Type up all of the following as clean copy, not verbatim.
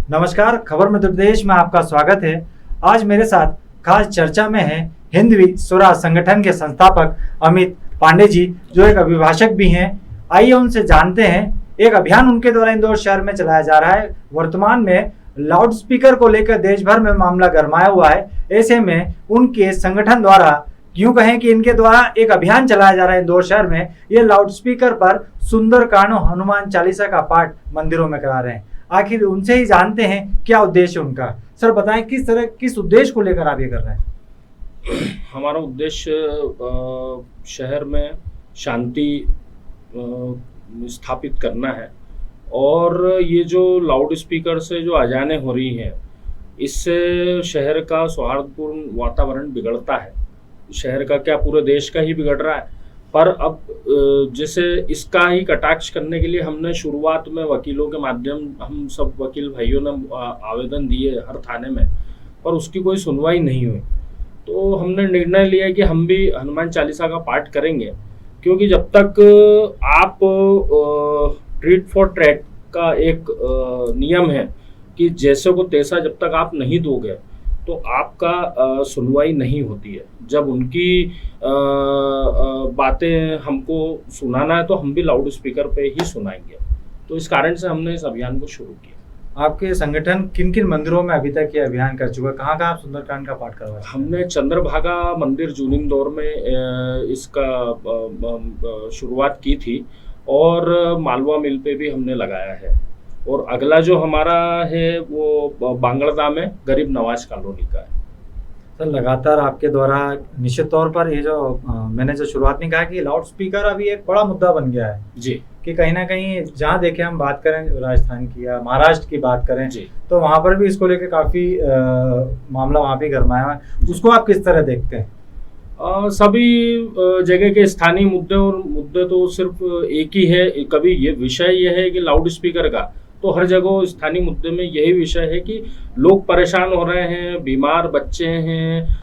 नमस्कार, खबर मध्य प्रदेश में आपका स्वागत है। आज मेरे साथ खास चर्चा में है हिंदवी स्वराज संगठन के संस्थापक अमित पांडे जी, जो एक अभिभाषक भी हैं। आइए उनसे जानते हैं। एक अभियान उनके द्वारा इंदौर शहर में चलाया जा रहा है। वर्तमान में लाउड स्पीकर को लेकर देश भर में मामला गरमाया हुआ है। ऐसे में उनके संगठन द्वारा, यूं कहें कि इनके द्वारा एक अभियान चलाया जा रहा है इंदौर शहर में। ये लाउड स्पीकर पर सुंदरकांड हनुमान चालीसा का पाठ मंदिरों में करा रहे हैं। आखिर उनसे ही जानते हैं क्या उद्देश्य उनका। सर बताएं, किस उद्देश्य को लेकर आप ये कर रहे हैं? हमारा उद्देश्य शहर में शांति स्थापित करना है, और ये जो लाउड स्पीकर से जो अजानें हो रही हैं, इससे शहर का सौहार्दपूर्ण वातावरण बिगड़ता है। शहर का क्या, पूरे देश का ही बिगड़ रहा है। पर अब जैसे इसका ही कटाक्ष करने के लिए हमने शुरुआत में वकीलों के माध्यम, हम सब वकील भाइयों ने आवेदन दिए हर थाने में, पर उसकी कोई सुनवाई नहीं हुई। तो हमने निर्णय लिया कि हम भी हनुमान चालीसा का पाठ करेंगे, क्योंकि जब तक आप ट्रीट फॉर ट्रैट का एक नियम है कि जैसे को तैसा जब तक आप नहीं दोगे तो आपका सुनवाई नहीं होती है। जब उनकी बातें हमको सुनाना है तो हम भी लाउड स्पीकर पे ही सुनाएंगे। तो इस कारण से हमने इस अभियान को शुरू किया। आपके संगठन किन किन मंदिरों में अभी तक ये अभियान कर चुका है? कहाँ कहाँ आप सुंदरकांड का पाठ करवाए? हमने चंद्रभागा मंदिर जूनी इंदौर में इसका शुरुआत की थी, और मालवा मिल पे भी हमने लगाया है। और अगला जो हमारा है वो बांगड़दा में गरीब नवाज कॉलोनी का है। सर, लगातार आपके द्वारा निश्चित तौर पर ये जो मैंने जो शुरुआत में कहा कि लाउड स्पीकर अभी एक बड़ा मुद्दा बन गया है जी, कि कहीं ना कहीं जहाँ देखें, हम बात करें राजस्थान की या महाराष्ट्र की बात करें जी, तो वहाँ पर भी इसको लेकर काफी मामला वहाँ भी गरमाया है। उसको आप किस तरह देखते हैं? सभी जगह के स्थानीय मुद्दे, और मुद्दे तो सिर्फ एक ही है। कभी ये विषय ये है कि लाउड स्पीकर का, तो हर जगह स्थानीय मुद्दे में यही विषय है कि लोग परेशान हो रहे हैं, बीमार बच्चे हैं,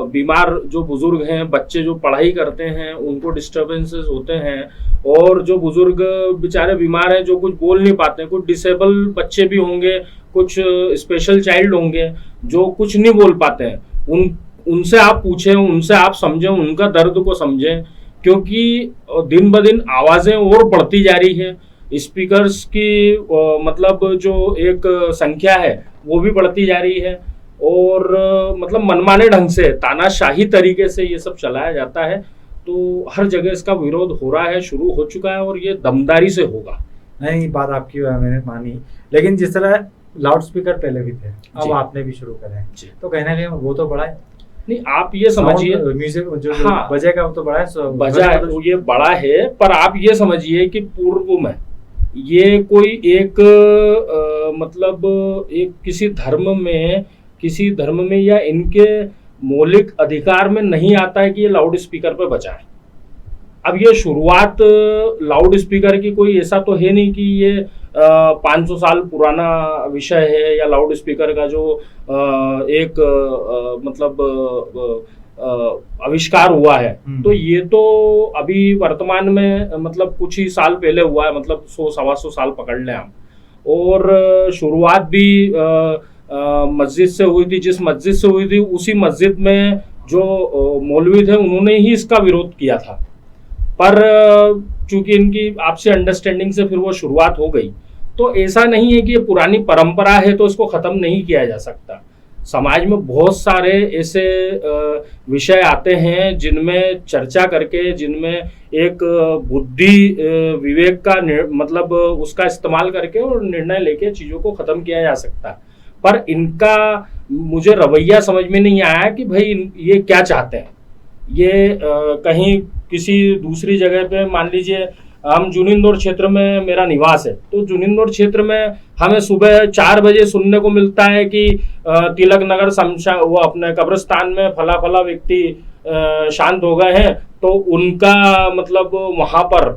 बीमार जो बुजुर्ग हैं, बच्चे जो पढ़ाई करते हैं उनको डिस्टर्बेंसेस होते हैं, और जो बुजुर्ग बेचारे बीमार हैं, जो कुछ बोल नहीं पाते हैं, कुछ डिसेबल बच्चे भी होंगे, कुछ स्पेशल चाइल्ड होंगे जो कुछ नहीं बोल पाते हैं। उनसे आप पूछें, उनसे आप समझें, उनका दर्द को समझें, क्योंकि दिन ब दिन आवाज़ें और बढ़ती जा रही है। स्पीकर्स की मतलब जो एक संख्या है वो भी बढ़ती जा रही है, और मतलब मनमाने ढंग से, तानाशाही तरीके से ये सब चलाया जाता है। तो हर जगह इसका विरोध हो रहा है, शुरू हो चुका है, और ये दमदारी से होगा। नहीं, बात आपकी मैंने मानी, लेकिन जिस तरह लाउड स्पीकर पहले भी थे, अब आपने भी शुरू करे, तो कहीं ना कहीं वो तो बड़ा है। नहीं, आप ये समझिए, म्यूजिक जो हाँ, बजे का वो तो बड़ा है, बजा ये बड़ा है, पर आप ये समझिए कि पूर्व में ये कोई एक मतलब एक किसी धर्म में या इनके मौलिक अधिकार में नहीं आता है कि ये लाउड स्पीकर पे बजाए। अब ये शुरुआत लाउड स्पीकर की कोई ऐसा तो है नहीं कि ये 500 साल पुराना विषय है, या लाउड स्पीकर का जो एक मतलब आविष्कार हुआ है। तो ये तो अभी वर्तमान में मतलब कुछ ही साल पहले हुआ है, मतलब 100-125 साल पकड़ लें हम। और शुरुआत भी मस्जिद से हुई थी। जिस मस्जिद से हुई थी उसी मस्जिद में जो मौलवी थे उन्होंने ही इसका विरोध किया था, पर चूंकि इनकी आपसी अंडरस्टैंडिंग से फिर वो शुरुआत हो गई। तो ऐसा नहीं है कि ये पुरानी परंपरा है तो इसको खत्म नहीं किया जा सकता। समाज में बहुत सारे ऐसे विषय आते हैं जिनमें चर्चा करके, जिनमें एक बुद्धि विवेक का मतलब उसका इस्तेमाल करके और निर्णय लेके चीज़ों को ख़त्म किया जा सकता है। पर इनका मुझे रवैया समझ में नहीं आया कि भाई ये क्या चाहते हैं। ये कहीं किसी दूसरी जगह पे, मान लीजिए हम जूनी इंदौर क्षेत्र में मेरा निवास है, तो जूनी इंदौर क्षेत्र में हमें सुबह 4 बजे सुनने को मिलता है कि तिलक नगर शमशान, वो अपने कब्रिस्तान में फला फला व्यक्ति शांत हो गए हैं, तो उनका मतलब वहाँ पर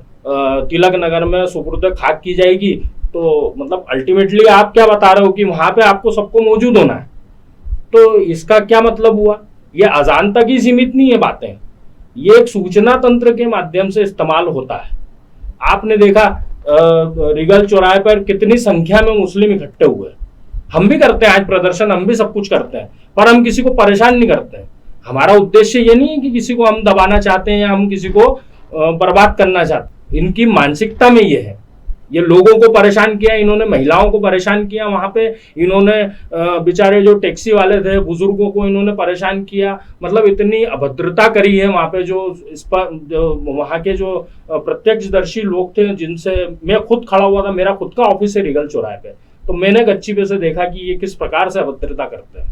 तिलक नगर में सुपुर्द खाक की जाएगी। तो मतलब अल्टीमेटली आप क्या बता रहे हो कि वहाँ पे आपको सबको मौजूद होना है। तो इसका क्या मतलब हुआ? ये अजान तक ही सीमित नहीं है बातें, ये एक सूचना तंत्र के माध्यम से इस्तेमाल होता है। आपने देखा रिगल चौराहे पर कितनी संख्या में मुस्लिम इकट्ठे हुए, हम भी करते हैं आज प्रदर्शन, हम भी सब कुछ करते हैं, पर हम किसी को परेशान नहीं करते हैं। हमारा उद्देश्य ये नहीं है कि किसी को हम दबाना चाहते हैं या हम किसी को बर्बाद करना चाहते हैं। इनकी मानसिकता में ये है, ये लोगों को परेशान किया, इन्होंने महिलाओं को परेशान किया, वहां पे इन्होंने बेचारे जो टैक्सी वाले थे बुजुर्गों को इन्होंने परेशान किया, मतलब इतनी अभद्रता करी है वहां पे। जो इस पर जो वहां के जो प्रत्यक्षदर्शी लोग थे, जिनसे मैं खुद खड़ा हुआ था, मेरा खुद का ऑफिस है रिगल चौराहे पे, तो मैंने गच्ची पे से देखा कि ये किस प्रकार से अभद्रता करते हैं।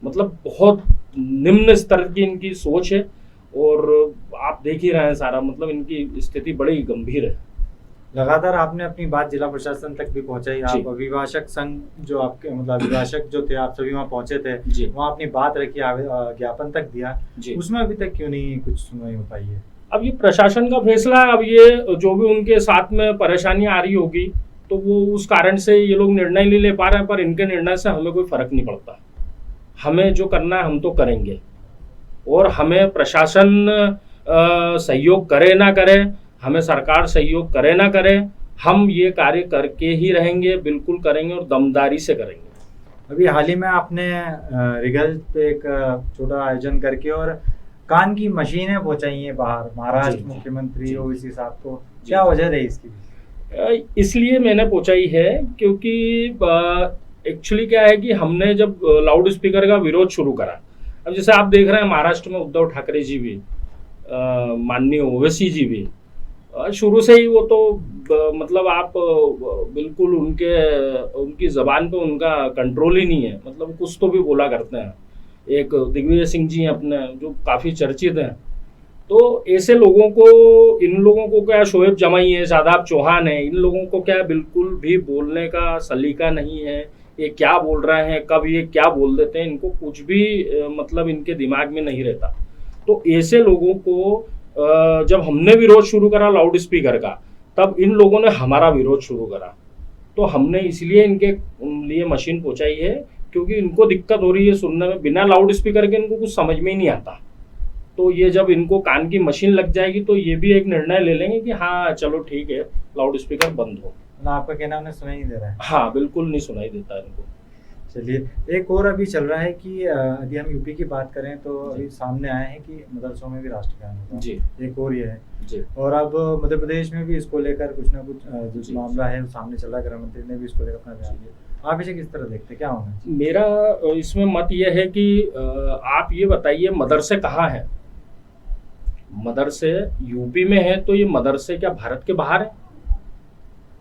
मतलब बहुत निम्न स्तर की इनकी सोच है, और आप देख ही रहे हैं सारा, मतलब इनकी स्थिति बड़ी गंभीर है। लगातार आपने अपनी बात जिला प्रशासन तक भी पहुंचाई। आप अभिभाषक संघ जो आपके मतलब अभिभाषक जो थे, आप सभी वहाँ पहुंचे थे, वहाँ अपनी बात रखी, ज्ञापन तक दिया, उसमें अभी तक क्यों नहीं कुछ सुनवाई हो पाई है? अब ये प्रशासन का फैसला है। अब ये जो भी उनके साथ में परेशानी आ रही होगी, तो वो उस कारण से ये लोग निर्णय नहीं ले पा रहे हैं, पर इनके निर्णय से हमें कोई फर्क नहीं पड़ता। हमें जो करना है हम तो करेंगे, और हमें प्रशासन सहयोग करे ना करे, हमें सरकार सहयोग करे ना करे, हम ये कार्य करके ही रहेंगे, बिल्कुल करेंगे और दमदारी से करेंगे। अभी हाल ही में आपने रिगल पे एक छोटा आयोजन करके और कान की मशीनें पहुंचाई हैं बाहर, महाराष्ट्र मुख्यमंत्री ओवैसी साहब को, क्या वजह रही इसकी? इसलिए मैंने पहुंचाई है क्योंकि एक्चुअली क्या है कि हमने जब लाउड स्पीकर का विरोध शुरू करा, अब जैसे आप देख रहे हैं महाराष्ट्र में उद्धव ठाकरे जी भी, माननीय ओवैसी जी भी, शुरू से ही वो तो मतलब आप बिल्कुल उनकी जबान पे उनका कंट्रोल ही नहीं है, मतलब कुछ तो भी बोला करते हैं। एक दिग्विजय सिंह जी अपने जो काफ़ी चर्चित हैं, तो ऐसे लोगों को, इन लोगों को क्या, शोएब जमाई है, शादाब चौहान है, इन लोगों को क्या बिल्कुल भी बोलने का सलीका नहीं है। ये क्या बोल रहे हैं, कब ये क्या बोल देते हैं, इनको कुछ भी मतलब इनके दिमाग में नहीं रहता। तो ऐसे लोगों को जब हमने विरोध शुरू करा लाउड स्पीकर का, तब इन लोगों ने हमारा विरोध शुरू करा। तो हमने इसलिए इनके लिए मशीन पहुंचाई है क्योंकि इनको दिक्कत हो रही है सुनने में, बिना लाउड स्पीकर के इनको कुछ समझ में ही नहीं आता। तो ये जब इनको कान की मशीन लग जाएगी तो ये भी एक निर्णय ले लेंगे कि हाँ चलो ठीक है, लाउड स्पीकर बंद हो। आपका कहना उन्हें सुनाई नहीं दे रहा है? हाँ, बिल्कुल नहीं सुनाई देता इनको। चलिए, एक और अभी चल रहा है कि यदि हम यूपी की बात करें तो अभी सामने आए हैं कि मदरसों में भी राष्ट्रगान होगा जी, एक और ये है जी। और अब मध्य प्रदेश में भी इसको लेकर कुछ ना कुछ जो मामला है सामने चल रहा है, गृह मंत्री ने भी इसको लेकर अपना बयान दिया। आप इसे किस तरह देखते हैं, क्या होना? मेरा इसमें मत यह है कि आप ये बताइए मदरसे कहाँ है? मदरसे यूपी में है, तो ये मदरसे क्या भारत के बाहर है?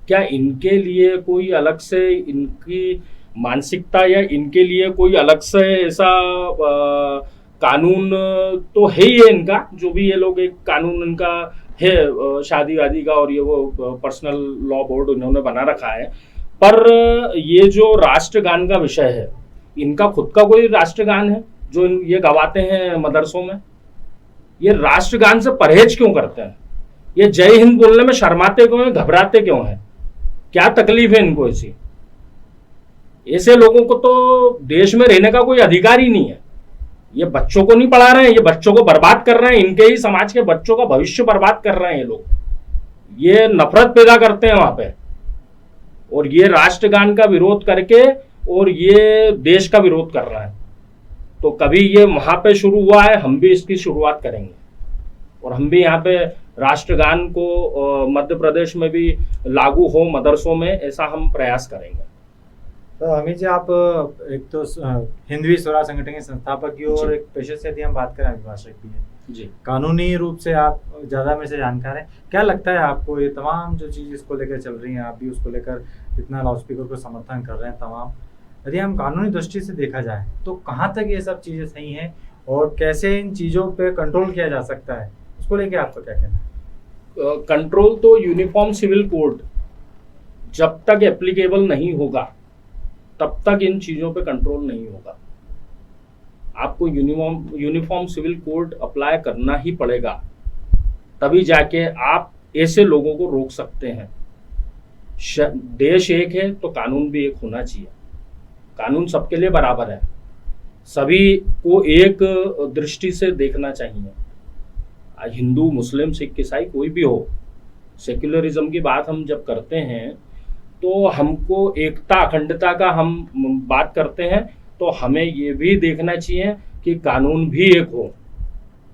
क्या इनके लिए कोई अलग से इनकी मानसिकता या इनके लिए कोई अलग से ऐसा कानून तो है ही है इनका, जो भी ये लोग एक कानून इनका है शादी वादी का, और ये वो पर्सनल लॉ बोर्ड इन्होंने बना रखा है। पर ये जो राष्ट्रगान का विषय है, इनका खुद का कोई राष्ट्रगान है जो ये गवाते हैं मदरसों में? ये राष्ट्रगान से परहेज क्यों करते हैं? ये जय हिंद बोलने में शर्माते क्यों हैं, घबराते क्यों हैं? क्या तकलीफ है इनको ऐसी? ऐसे लोगों को तो देश में रहने का कोई अधिकार ही नहीं है। ये बच्चों को नहीं पढ़ा रहे हैं, ये बच्चों को बर्बाद कर रहे हैं, इनके ही समाज के बच्चों का भविष्य बर्बाद कर रहे हैं ये लोग। ये नफरत पैदा करते हैं वहां पे, और ये राष्ट्रगान का विरोध करके और ये देश का विरोध कर रहा है। तो कभी ये वहां पे शुरू हुआ है, हम भी इसकी शुरुआत करेंगे, और हम भी यहाँ पे राष्ट्रगान को मध्य प्रदेश में भी लागू हो मदरसों में, ऐसा हम प्रयास करेंगे। तो अमित जी, आप एक तो हिंदवी स्वराज संगठन के संस्थापक की और एक पेशे से यदि हम बात करें अभिभाषक भी है जी, कानूनी रूप से आप ज्यादा में से जानकार हैं। क्या लगता है आपको, ये तमाम जो चीज इसको लेकर चल रही हैं, आप भी उसको लेकर इतना लाउड स्पीकर को समर्थन कर रहे हैं तमाम, यदि हम कानूनी दृष्टि से देखा जाए तो कहाँ तक ये सब चीजें सही हैं और कैसे इन चीजों पे कंट्रोल किया जा सकता है, उसको लेकर आपका क्या कहना है? कंट्रोल तो यूनिफॉर्म सिविल कोड जब तक एप्लीकेबल नहीं होगा तब तक इन चीजों पे कंट्रोल नहीं होगा। आपको यूनिफॉर्म सिविल कोड अप्लाई करना ही पड़ेगा, तभी जाके आप ऐसे लोगों को रोक सकते हैं। देश एक है तो कानून भी एक होना चाहिए। कानून सबके लिए बराबर है, सभी को एक दृष्टि से देखना चाहिए। हिंदू, मुस्लिम, सिख, ईसाई कोई भी हो, सेक्युलरिज्म की बात हम जब करते हैं तो हमको एकता अखंडता का हम बात करते हैं, तो हमें ये भी देखना चाहिए कि कानून भी एक हो।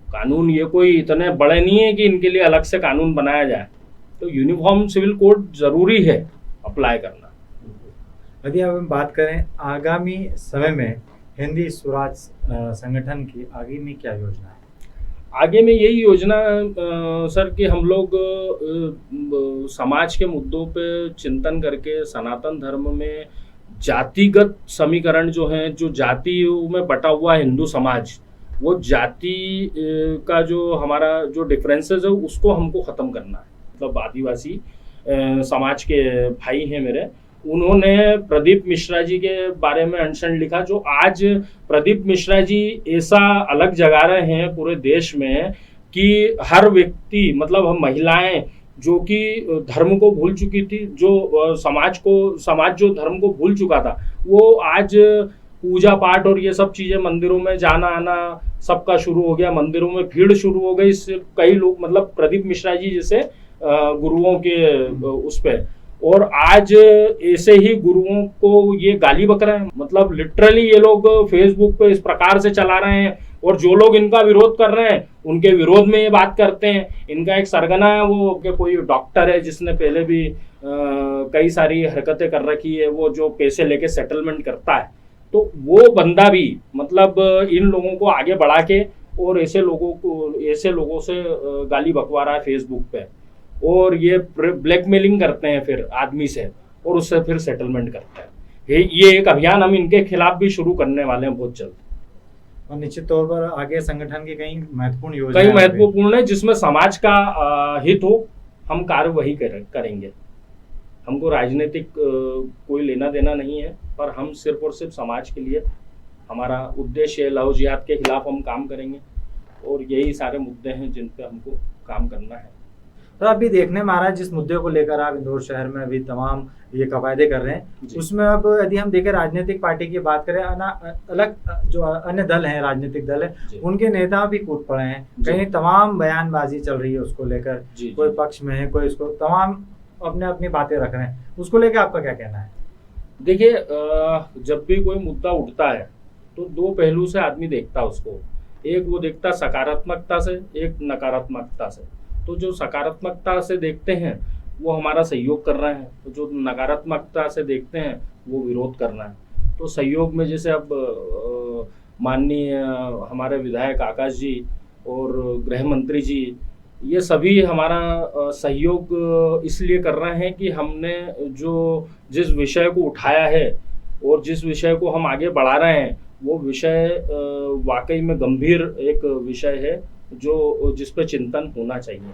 कानून ये कोई इतने बड़े नहीं है कि इनके लिए अलग से कानून बनाया जाए। तो यूनिफॉर्म सिविल कोड जरूरी है अप्लाई करना। यदि अब हम बात करें आगामी समय में हिंदी स्वराज संगठन की आगे में क्या योजना है? आगे में यही योजना सर कि हम लोग समाज के मुद्दों पे चिंतन करके सनातन धर्म में जातिगत समीकरण जो हैं, जो जातियों में बटा हुआ हिंदू समाज, वो जाति का जो हमारा जो डिफरेंसेस है उसको हमको ख़त्म करना है। मतलब आदिवासी समाज के भाई हैं मेरे, उन्होंने प्रदीप मिश्रा जी के बारे में अनशन लिखा। जो आज प्रदीप मिश्रा जी ऐसा अलग जगा रहे हैं पूरे देश में कि हर व्यक्ति, मतलब हम महिलाएं जो कि धर्म को भूल चुकी थी, जो समाज जो धर्म को भूल चुका था, वो आज पूजा पाठ और ये सब चीज़ें, मंदिरों में जाना आना सबका शुरू हो गया, मंदिरों में भीड़ शुरू हो गई। इससे कई लोग, मतलब प्रदीप मिश्रा जी जैसे गुरुओं के उस पर, और आज ऐसे ही गुरुओं को ये गाली बक रहे हैं। मतलब लिटरली ये लोग फेसबुक पे इस प्रकार से चला रहे हैं, और जो लोग इनका विरोध कर रहे हैं उनके विरोध में ये बात करते हैं। इनका एक सरगना है वो कि कोई डॉक्टर है जिसने पहले भी कई सारी हरकतें कर रखी है, वो जो पैसे लेके सेटलमेंट करता है, तो वो बंदा भी मतलब इन लोगों को आगे बढ़ा के और ऐसे लोगों से गाली बकवा रहा है फेसबुक पे, और ये ब्लैकमेलिंग करते हैं फिर आदमी से, और उससे फिर सेटलमेंट करते हैं। ये एक अभियान हम इनके खिलाफ भी शुरू करने वाले हैं बहुत जल्द। और निश्चित तौर पर आगे संगठन की कई महत्वपूर्ण कई योजनाएं महत्वपूर्ण है जिसमें समाज का हित हो, हम कार्य वही करेंगे। हमको राजनीतिक कोई लेना देना नहीं है, पर हम सिर्फ और सिर्फ समाज के लिए, हमारा उद्देश्य है, लव जिहाद के खिलाफ हम काम करेंगे, और यही सारे मुद्दे हैं जिन पे हमको काम करना है। तो अभी देखने में आ रहा है जिस मुद्दे को लेकर आप इंदौर शहर में अभी तमाम ये कवायदे कर रहे हैं, उसमें अब यदि हम देखें राजनीतिक पार्टी की बात करें, अलग जो अन्य दल हैं, राजनीतिक दल है, उनके नेता भी कूद पड़े हैं। कहीं तमाम बयानबाजी चल रही है उसको लेकर, कोई पक्ष में है, कोई इसको, तमाम अपने अपनी बातें रख रहे हैं। उसको लेकर आपका क्या कहना है? देखिए, जब भी कोई मुद्दा उठता है तो दो पहलू से आदमी देखता है उसको। एक वो देखता सकारात्मकता से, एक नकारात्मकता से। तो जो सकारात्मकता से देखते हैं वो हमारा सहयोग कर रहे हैं, तो जो नकारात्मकता से देखते हैं वो विरोध कर रहे हैं। तो सहयोग में जैसे अब माननीय हमारे विधायक आकाश जी और गृह मंत्री जी, ये सभी हमारा सहयोग इसलिए कर रहे हैं कि हमने जिस विषय को उठाया है और जिस विषय को हम आगे बढ़ा रहे हैं, वो विषय वाकई में गंभीर एक विषय है जिस पर चिंतन होना चाहिए।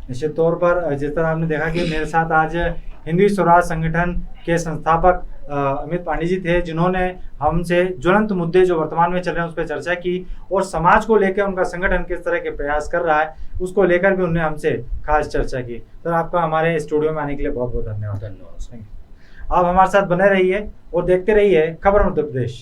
निश्चित तौर पर जिस तरह आपने देखा कि मेरे साथ आज हिंदवी स्वराज संगठन के संस्थापक अमित पांडे जी थे, जिन्होंने हमसे ज्वलंत मुद्दे जो वर्तमान में चल रहे हैं उस पर चर्चा की, और समाज को लेकर उनका संगठन किस तरह के प्रयास कर रहा है उसको लेकर भी उन्होंने हमसे खास चर्चा की। सर, आपका हमारे स्टूडियो में आने के लिए बहुत बहुत धन्यवाद। धन्यवाद। आप हमारे साथ बने रहिए और देखते रहिए खबर मध्य प्रदेश।